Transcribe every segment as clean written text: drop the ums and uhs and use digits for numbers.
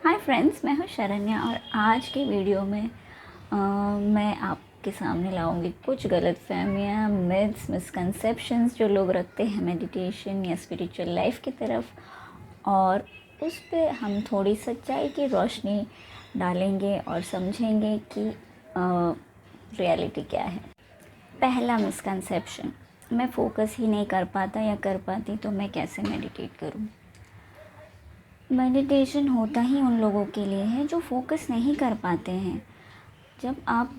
Hi friends, मैं हूँ शरण्या और आज की वीडियो में मैं आपके सामने लाऊंगी कुछ गलतफहमियाँ, मिथ्स, मिसकंसेप्शंस जो लोग रखते हैं मेडिटेशन या स्पिरिचुअल लाइफ की तरफ, और उस पे हम थोड़ी सच्चाई की रोशनी डालेंगे और समझेंगे कि रियलिटी क्या है। पहला मिसकंसेप्शन, मैं फोकस ही नहीं कर पाता या कर पाती तो मैं कैसे मेडिटेट करूँ। मेडिटेशन होता ही उन लोगों के लिए है जो फोकस नहीं कर पाते हैं। जब आप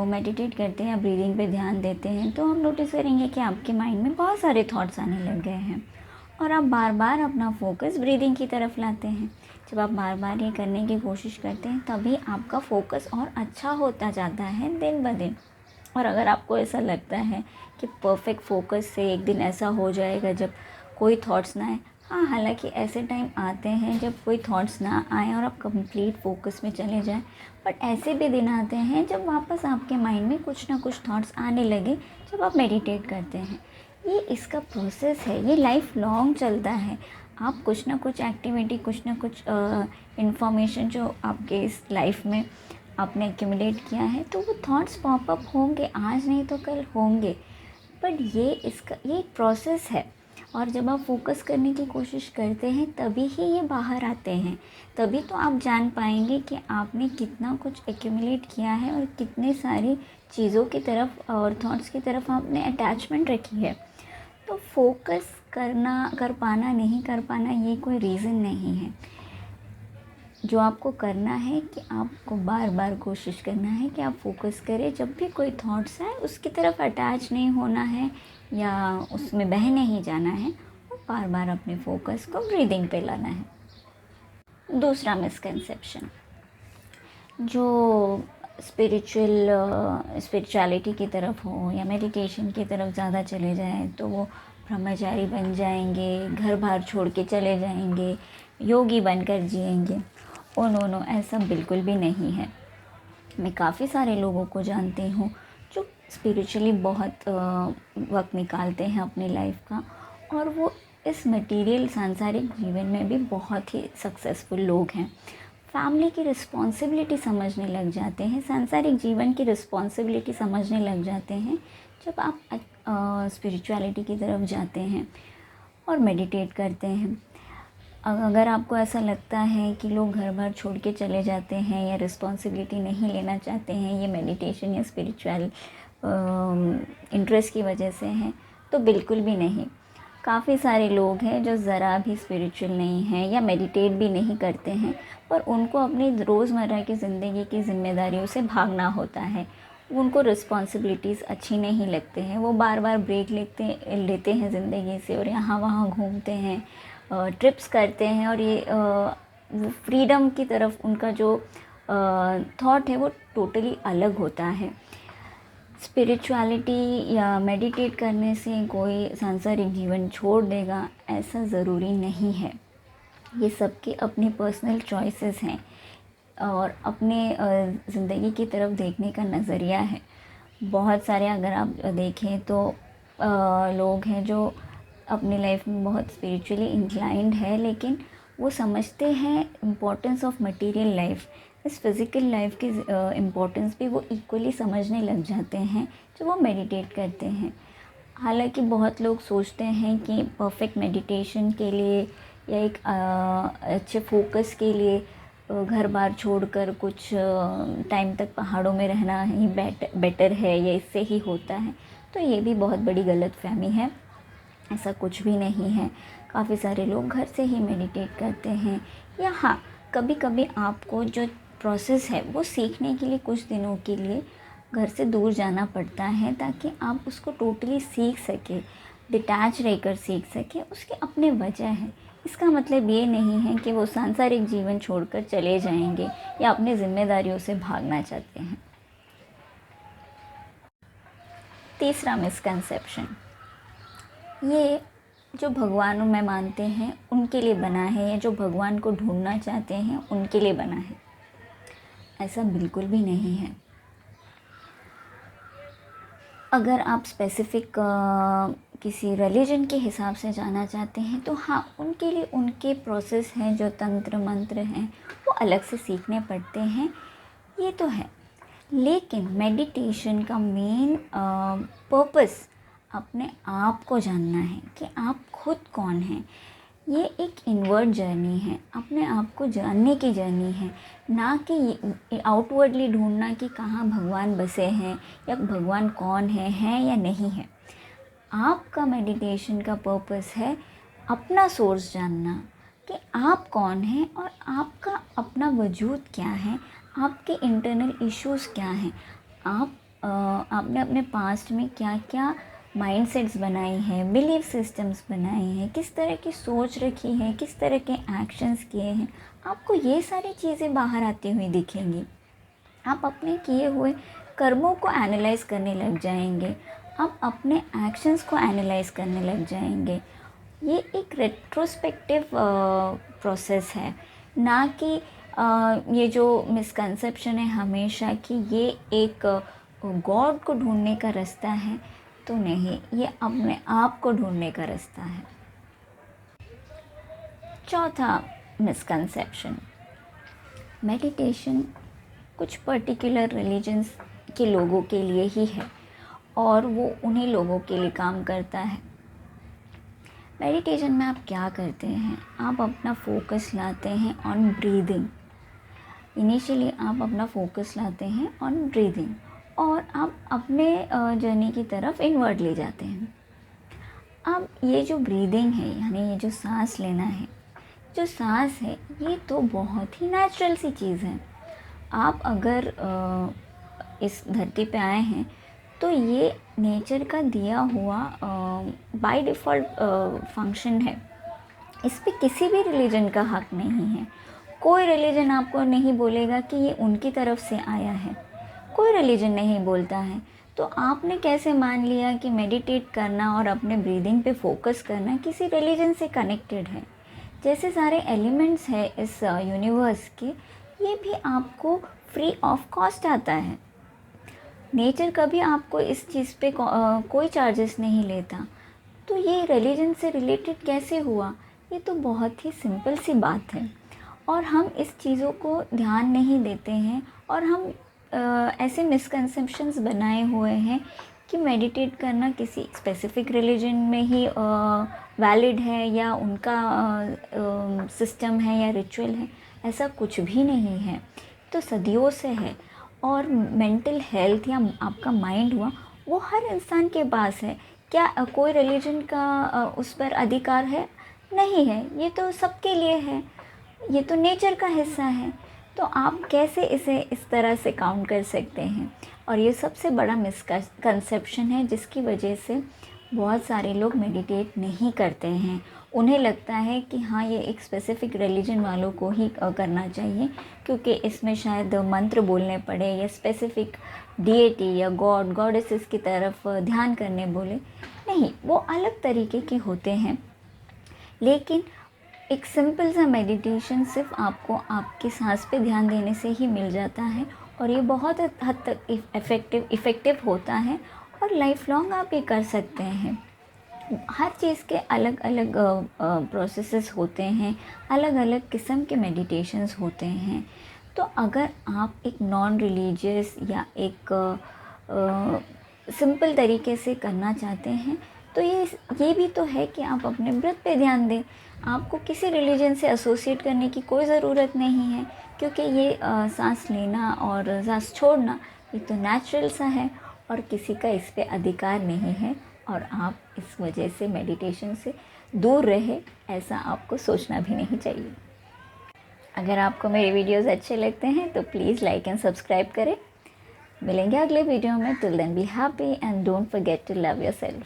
मेडिटेट करते हैं या ब्रीदिंग पे ध्यान देते हैं तो आप नोटिस करेंगे कि आपके माइंड में बहुत सारे थॉट्स आने लग गए हैं और आप बार बार अपना फोकस ब्रीदिंग की तरफ लाते हैं। जब आप बार बार ये करने की कोशिश करते हैं तभी आपका फोकस और अच्छा होता जाता है दिन ब दिन। और अगर आपको ऐसा लगता है कि परफेक्ट फोकस से एक दिन ऐसा हो जाएगा जब कोई थॉट्स ना आए, हाँ, हालांकि ऐसे टाइम आते हैं जब कोई थॉट्स ना आए और आप कंप्लीट फोकस में चले जाएं, बट ऐसे भी दिन आते हैं जब वापस आपके माइंड में कुछ ना कुछ थॉट्स आने लगे जब आप मेडिटेट करते हैं। ये इसका प्रोसेस है, ये लाइफ लॉन्ग चलता है। आप कुछ ना कुछ एक्टिविटी, कुछ ना कुछ इंफॉर्मेशन जो आपके इस लाइफ में आपने एक्यूमुलेट किया है तो वो थॉट्स पॉपअप होंगे, आज नहीं तो कल होंगे। बट ये एक प्रोसेस है और जब आप फोकस करने की कोशिश करते हैं तभी ही ये बाहर आते हैं। तभी तो आप जान पाएंगे कि आपने कितना कुछ एक्यूमुलेट किया है और कितने सारी चीज़ों की तरफ और थॉट्स की तरफ आपने अटैचमेंट रखी है। तो फोकस कर पाना, नहीं कर पाना, ये कोई रीज़न नहीं है। जो आपको करना है कि आपको बार बार कोशिश करना है कि आप फोकस करें। जब भी कोई थॉट्स आए उसकी तरफ अटैच नहीं होना है या उसमें बह नहीं जाना है, और बार बार अपने फोकस को ब्रीदिंग पे लाना है। दूसरा मिसकंसेप्शन, जो स्पिरिचुअलिटी की तरफ हो या मेडिटेशन की तरफ ज़्यादा चले जाएं तो वो ब्रह्मचारी बन जाएंगे, घर बार छोड़ के चले जाएंगे, योगी बनकर जिएंगे। ओ नो नो, ऐसा बिल्कुल भी नहीं है। मैं काफ़ी सारे लोगों को जानती हूँ जो स्पिरिचुअली बहुत वक्त निकालते हैं अपनी लाइफ का, और वो इस मटेरियल सांसारिक जीवन में भी बहुत ही सक्सेसफुल लोग हैं। फैमिली की रिस्पॉन्सिबिलिटी समझने लग जाते हैं, सांसारिक जीवन की रिस्पॉन्सिबिलिटी समझने लग जाते हैं जब आप स्पिरिचुअलिटी की तरफ जाते हैं और मेडिटेट करते हैं। अगर आपको ऐसा लगता है कि लोग घर बार छोड़ के चले जाते हैं या रिस्पॉन्सिबिलिटी नहीं लेना चाहते हैं, ये मेडिटेशन या स्पिरिचुअल इंटरेस्ट की वजह से हैं, तो बिल्कुल भी नहीं। काफ़ी सारे लोग हैं जो ज़रा भी स्पिरिचुअल नहीं हैं या मेडिटेट भी नहीं करते हैं, पर उनको अपनी रोज़मर्रा की ज़िंदगी की ज़िम्मेदारियों से भागना होता है। उनको रिस्पॉन्सिबिलिटीज़ अच्छी नहीं लगते हैं, वो बार बार ब्रेक लेते हैं ज़िंदगी से और यहाँ वहाँ घूमते हैं, ट्रिप्स करते हैं, और ये वो फ्रीडम की तरफ उनका जो थॉट है वो टोटली अलग होता है। स्पिरिचुअलिटी या मेडिटेट करने से कोई सांसारिक जीवन छोड़ देगा, ऐसा ज़रूरी नहीं है। ये सबकी अपनी पर्सनल चॉइसेस हैं और अपने ज़िंदगी की तरफ देखने का नज़रिया है। बहुत सारे अगर आप देखें तो लोग हैं जो अपनी लाइफ में बहुत स्पिरिचुअली इंक्लाइंड है, लेकिन वो समझते हैं इम्पोर्टेंस ऑफ मटेरियल लाइफ, इस फिज़िकल लाइफ की इम्पोर्टेंस भी वो इक्वली समझने लग जाते हैं जब वो मेडिटेट करते हैं। हालांकि बहुत लोग सोचते हैं कि परफेक्ट मेडिटेशन के लिए या एक अच्छे फोकस के लिए घर बार छोड़कर कुछ टाइम तक पहाड़ों में रहना ही बेटर है या इससे ही होता है, तो ये भी बहुत बड़ी गलतफहमी है। ऐसा कुछ भी नहीं है। काफ़ी सारे लोग घर से ही मेडिटेट करते हैं, या हाँ, कभी कभी आपको जो प्रोसेस है वो सीखने के लिए कुछ दिनों के लिए घर से दूर जाना पड़ता है ताकि आप उसको टोटली सीख सकें, डिटैच रहकर सीख सकें। उसके अपने वजह है। इसका मतलब ये नहीं है कि वो सांसारिक जीवन छोड़कर चले जाएंगे या अपनी जिम्मेदारियों से भागना चाहते हैं। तीसरा मिसकंसेप्शन, ये जो भगवान में मानते हैं उनके लिए बना है या जो भगवान को ढूंढना चाहते हैं उनके लिए बना है, ऐसा बिल्कुल भी नहीं है। अगर आप स्पेसिफ़िक किसी रिलीजन के हिसाब से जाना चाहते हैं तो हाँ, उनके लिए उनके प्रोसेस हैं, जो तंत्र मंत्र हैं अलग से सीखने पड़ते हैं, ये तो है। लेकिन मेडिटेशन का मेन पर्पस अपने आप को जानना है कि आप खुद कौन हैं। ये एक इनवर्ड जर्नी है, अपने आप को जानने की जर्नी है, ना कि आउटवर्डली ढूंढना कि कहाँ भगवान बसे हैं या भगवान कौन है या नहीं है। आपका मेडिटेशन का पर्पस है अपना सोर्स जानना कि आप कौन हैं और आपका अपना वजूद क्या है, आपके इंटरनल इश्यूज़ क्या हैं, आपने अपने पास्ट में क्या क्या माइंडसेट्स बनाए हैं, बिलीफ सिस्टम्स बनाए हैं, किस तरह की सोच रखी है, किस तरह के एक्शंस किए हैं। आपको ये सारी चीज़ें बाहर आती हुई दिखेंगी। आप अपने किए हुए कर्मों को एनालाइज करने लग जाएंगे, आप अपने एक्शंस को एनालाइज करने लग जाएंगे। ये एक रेट्रोस्पेक्टिव प्रोसेस है, ना कि ये जो मिसकंसेप्शन है हमेशा कि ये एक गॉड को ढूंढने का रास्ता है, तो नहीं, ये अपने आप को ढूंढने का रास्ता है। चौथा मिसकंसेप्शन, मेडिटेशन कुछ पर्टिकुलर रिलीजन्स के लोगों के लिए ही है और वो उन्हीं लोगों के लिए काम करता है। मेडिटेशन में आप क्या करते हैं, आप अपना फोकस लाते हैं ऑन ब्रीदिंग। इनिशियली आप अपना फोकस लाते हैं ऑन ब्रीदिंग और आप अपने जर्नी की तरफ इनवर्ड ले जाते हैं। अब ये जो ब्रीदिंग है, यानी ये जो सांस लेना है, जो सांस है, ये तो बहुत ही नेचुरल सी चीज़ है। आप अगर इस धरती पे आए हैं तो ये नेचर का दिया हुआ बाय डिफ़ॉल्ट फंक्शन है। इस पे किसी भी रिलीजन का हक नहीं है। कोई रिलीजन आपको नहीं बोलेगा कि ये उनकी तरफ से आया है, कोई रिलीजन नहीं बोलता है। तो आपने कैसे मान लिया कि मेडिटेट करना और अपने ब्रीदिंग पे फोकस करना किसी रिलीजन से कनेक्टेड है? जैसे सारे एलिमेंट्स हैं इस यूनिवर्स के, ये भी आपको फ्री ऑफ कॉस्ट आता है। नेचर कभी आपको इस चीज़ पे कोई चार्जेस नहीं लेता, तो ये रिलीजन से रिलेटेड कैसे हुआ? ये तो बहुत ही सिंपल सी बात है और हम इस चीज़ों को ध्यान नहीं देते हैं और हम ऐसे मिसकंसेप्शंस बनाए हुए हैं कि मेडिटेट करना किसी स्पेसिफिक रिलीजन में ही वैलिड है या उनका सिस्टम है या रिचुअल है। ऐसा कुछ भी नहीं है, तो सदियों से है। और मेंटल हेल्थ या आपका माइंड हुआ, वो हर इंसान के पास है। क्या कोई रिलीजन का उस पर अधिकार है? नहीं है। ये तो सबके लिए है, ये तो नेचर का हिस्सा है। तो आप कैसे इसे इस तरह से काउंट कर सकते हैं? और ये सबसे बड़ा मिसकंसेप्शन है जिसकी वजह से बहुत सारे लोग मेडिटेट नहीं करते हैं। उन्हें लगता है कि हाँ, ये एक स्पेसिफ़िक रिलीजन वालों को ही करना चाहिए क्योंकि इसमें शायद मंत्र बोलने पड़े या स्पेसिफ़िक डीएटी या गॉडेसेस की तरफ ध्यान करने बोले। नहीं, वो अलग तरीके के होते हैं। लेकिन एक सिंपल सा मेडिटेशन सिर्फ आपको आपकी सांस पे ध्यान देने से ही मिल जाता है और ये बहुत हद तक इफ़ेक्टिव होता है और लाइफ लॉन्ग आप ये कर सकते हैं। हर चीज़ के अलग अलग प्रोसेसेस होते हैं, अलग अलग किस्म के मेडिटेशंस होते हैं। तो अगर आप एक नॉन रिलीजियस या एक सिंपल तरीके से करना चाहते हैं तो ये भी तो है कि आप अपने ब्रेथ पे ध्यान दें। आपको किसी रिलीजन से एसोसिएट करने की कोई ज़रूरत नहीं है क्योंकि ये सांस लेना और सांस छोड़ना ये तो नेचुरल सा है और किसी का इस पे अधिकार नहीं है और आप इस वजह से मेडिटेशन से दूर रहे, ऐसा आपको सोचना भी नहीं चाहिए। अगर आपको मेरे वीडियोस अच्छे लगते हैं तो प्लीज़ लाइक एंड सब्सक्राइब करें। मिलेंगे अगले वीडियो में। Till then be happy and don't forget to love yourself.